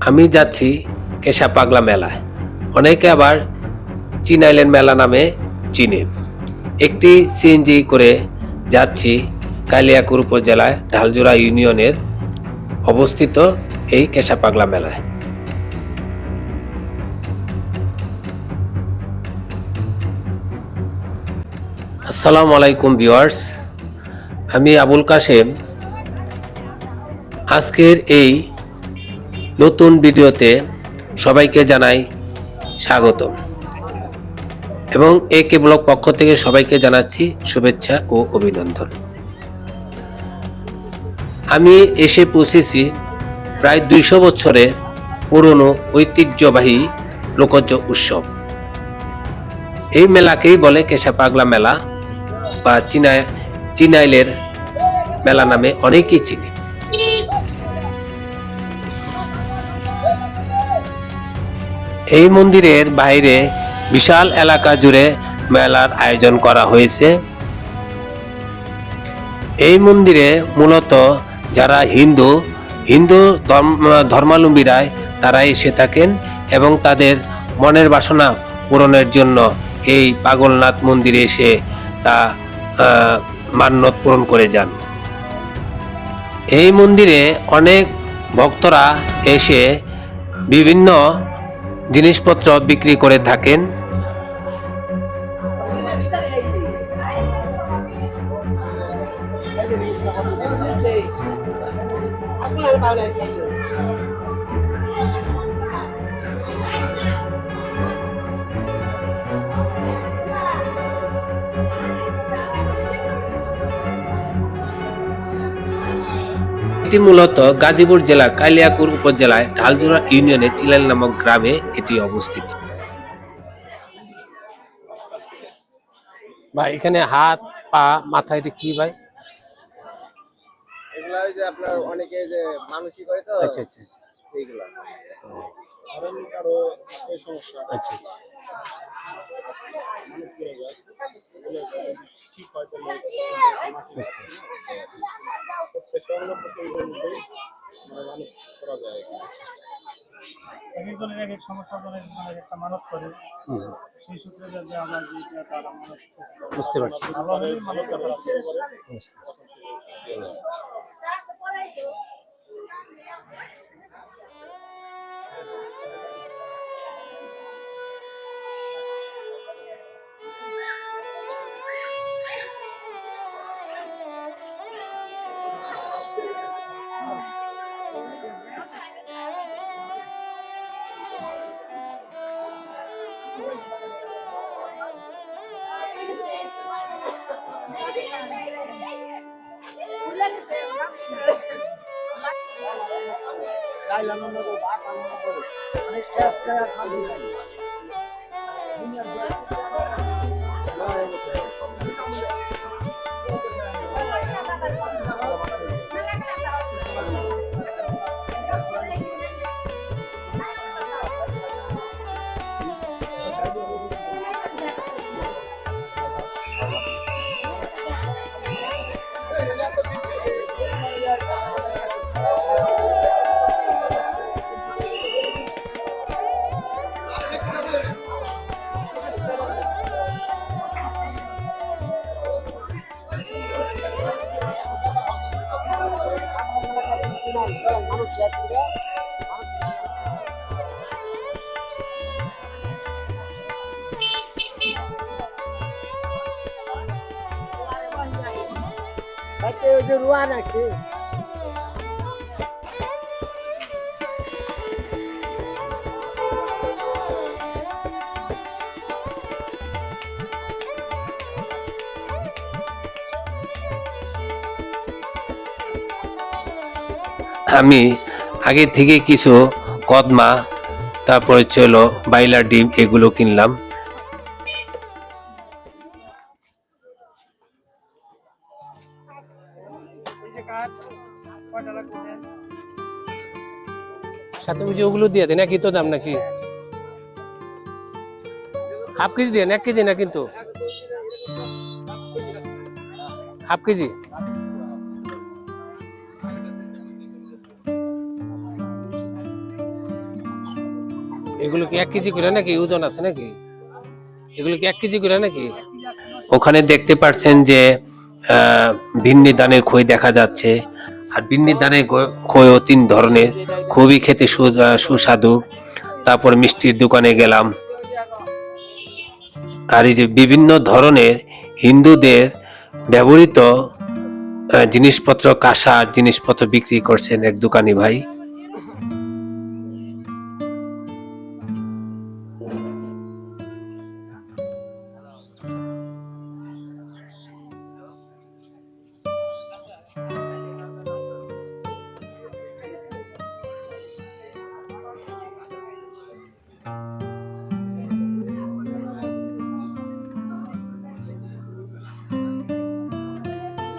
আমি যাচ্ছি কেশা পাগলা মেলায়, অনেকে আবার চিনাইলেন মেলা নামে চিনে। একটি সিএনজি করে যাচ্ছি কালিয়াকৈর উপজেলায় ঢালজোড়া ইউনিয়নের অবস্থিত এই কেশা পাগলা মেলায়। আসসালামু আলাইকুম ভিউয়ার্স, আমি আবুল কাশেম। আজকের এই নতুন ভিডিওতে সবাইকে জানাই স্বাগতম এবং একে ব্লগ পক্ষ থেকে সবাইকে জানাচ্ছি শুভেচ্ছা ও অভিনন্দন। আমি এসে পৌঁছেছি প্রায় 200 বছরের পুরনো ঐতিহ্যবাহী লোকজ উৎসব। এই মেলাকেই বলে কেশা পাগলা মেলা বা চিনাইলের মেলা নামে অনেকেই চিনি। এই মন্দিরের বাইরে বিশাল এলাকা জুড়ে মেলার আয়োজন করা হয়েছে। এই মন্দিরে মূলত যারা হিন্দু ধর্মাবলম্বীরা তারা এসে থাকেন এবং তাদের মনের বাসনা পূরণের জন্য এই পাগলনাথ মন্দিরে এসে তা মান্যত পূরণ করে যান। এই মন্দিরে অনেক ভক্তরা এসে বিভিন্ন জিনিসপত্র বিক্রি করে থাকেন। এটি মূলত গাজীপুর জেলা কালিয়াকৈর উপজেলায় ঢালজোড়া ইউনিয়নে চিলাইল নামক গ্রামে এটি অবস্থিত। ভাই এখানে হাত পা মাথা এটা কি ভাই? এগুলা ওই যে আপনার অনেকে যে মানসিক হয় তো। আচ্ছা আচ্ছা আচ্ছা, এইগুলা আরো এই সমস্যা। আচ্ছা আচ্ছা। মানুষ করে যায় এগুলো ঠিক হয় তো প্রত্যেকটা অঙ্গ প্রত্যঙ্গের মধ্যে মানুষ করা যায়। একজনের এক এক সমস্যার জন্য মানে একটা মানত করে সেই সূত্রে যে আমরা যে তারা মানত বুঝতে পারছি। ভালো কথা করে ruan aquí. আমি আগে থেকে কিছু কদমা, তারপরে চলো বাইলার ডিম এগুলো কিনলাম। সাথে ওই যে ওগুলো দিয়ে দেন, একই তো দাম নাকি? হাফ কেজি দেন, 1 কেজি না কিন্তু, হাফ কেজি। এগুলো কি 1 কেজি করে নাকি ওজন আছে নাকি? এগুলো কি 1 কেজি করে নাকি? ওখানে দেখতে পাচ্ছেন যে ভিন্নি ধানের খই দেখা যাচ্ছে। আর ভিন্নি ধানের খইও 3 ধরনের, খুবই খেতে সুস্বাদু। তারপর মিষ্টির দোকানে গেলাম। আর এই যে বিভিন্ন ধরনের হিন্দুদের ব্যবহৃত জিনিসপত্র, কাঁসার জিনিসপত্র বিক্রি করছেন এক দোকানি ভাই।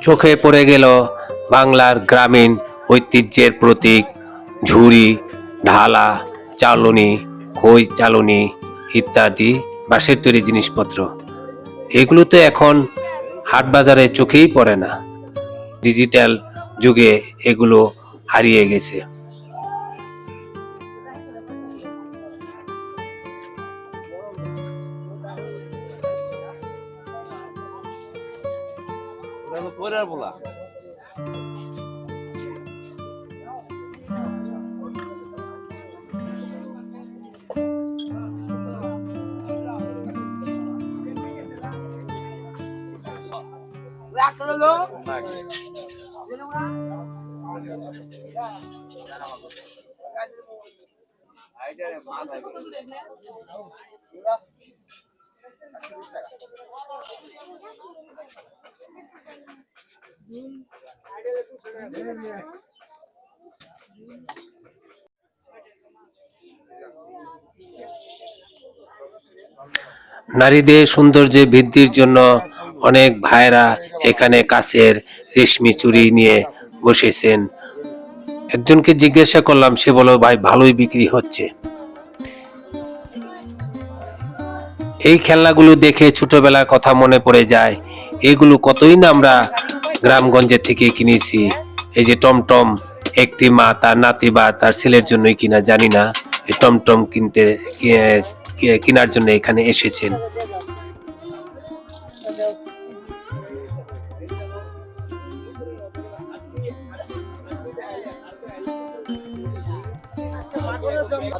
চোখে পড়ে গেল বাংলার গ্রামীণ ঐতিহ্যের প্রতীক ঝুড়ি, ঢালা, চালনি, খই চালনি ইত্যাদি বাঁশের তৈরি জিনিসপত্র। এগুলো তো এখন হাট বাজারে চোখেই পড়ে না। ডিজিটাল যুগে এগুলো হারিয়ে গেছে। নারীদের সৌন্দর্য বৃদ্ধির জন্য অনেক ভাইরা এখানে কাচের রেশমি চুড়ি নিয়ে বসেছেন। একজনকে জিজ্ঞাসা করলাম, সে বলল ভাই ভালোই বিক্রি হচ্ছে। এই খেলনাগুলো দেখে ছোটবেলার কথা মনে পড়ে যায়। এগুলো কতই না আমরা গ্রামগঞ্জের থেকে কিনেছি। এই যে টমটম, একটি মা তার নাতি বা তার ছেলের জন্যই কিনা জানি না, এই টমটম কেনার জন্য এখানে এসেছেন।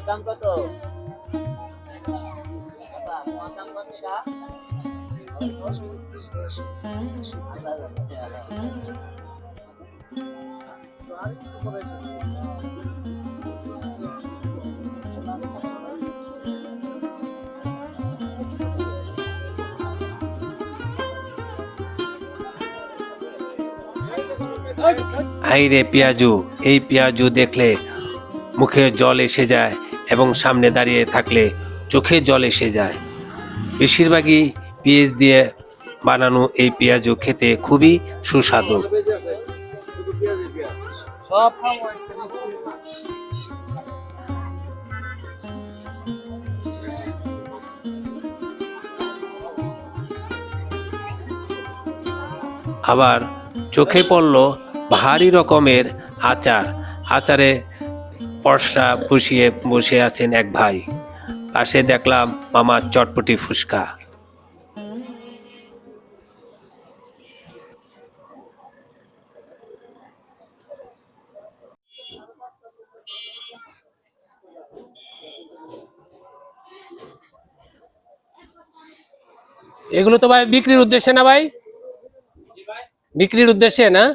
দাম কত? দাম কত? হাইরে পেঁয়াজু, এই পেঁয়াজু দেখলে মুখে জল এসে যায় এবং সামনে দাঁড়িয়ে থাকলে চোখে জল এসে যায়। বেশিরভাগই পেঁয়াজ দিয়ে বানানো এই পেঁয়াজু খেতে খুবই সুস্বাদু। আবার চোখে পড়ল ভারী রকমের আচার। আচারে পরশা বসিয়ে বসে আছেন এক ভাই। পাশে দেখলাম মামার চটপটি ফুচকা। এগুলো তো ভাই বিক্রির উদ্দেশ্যে না ভাই? বিক্রির উদ্দেশ্যে না?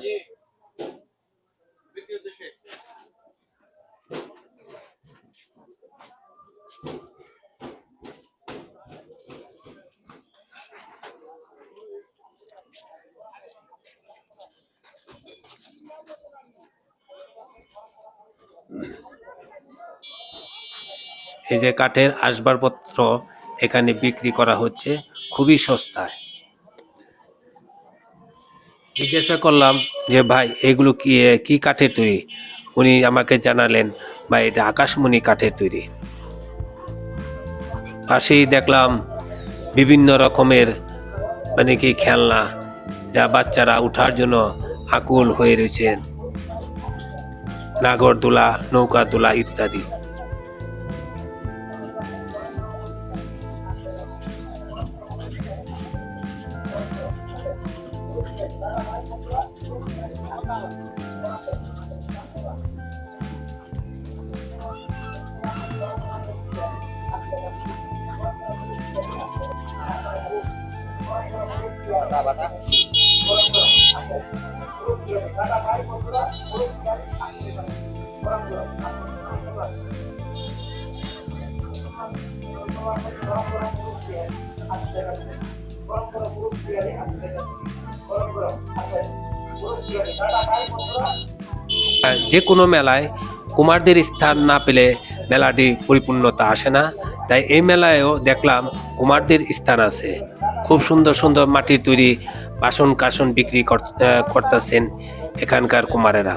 এই যে কাঠের আসবাবপত্র এখানে বিক্রি করা হচ্ছে খুবই সস্তায়। জিজ্ঞাসা করলাম যে ভাই এগুলো কি কাঠের তৈরি? উনি আমাকে জানালেন ভাই এটা আকাশমণি কাঠের তৈরি। পাশেই দেখলাম বিভিন্ন রকমের মানে কি খেলনা, যা বাচ্চারা উঠার জন্য আকুল হয়ে রয়েছেন, নাগরদোলা, নৌকা দোলা ইত্যাদি। যে কোনো মেলায় কুমারদের স্থান না পেলে মেলাটি পরিপূর্ণতা আসে না। তাই এই মেলায়ও দেখলাম কুমারদের স্থান আছে। খুব সুন্দর সুন্দর মাটির তৈরি বাসন কাসন বিক্রি করতেছেন এখানকার কুমারেরা।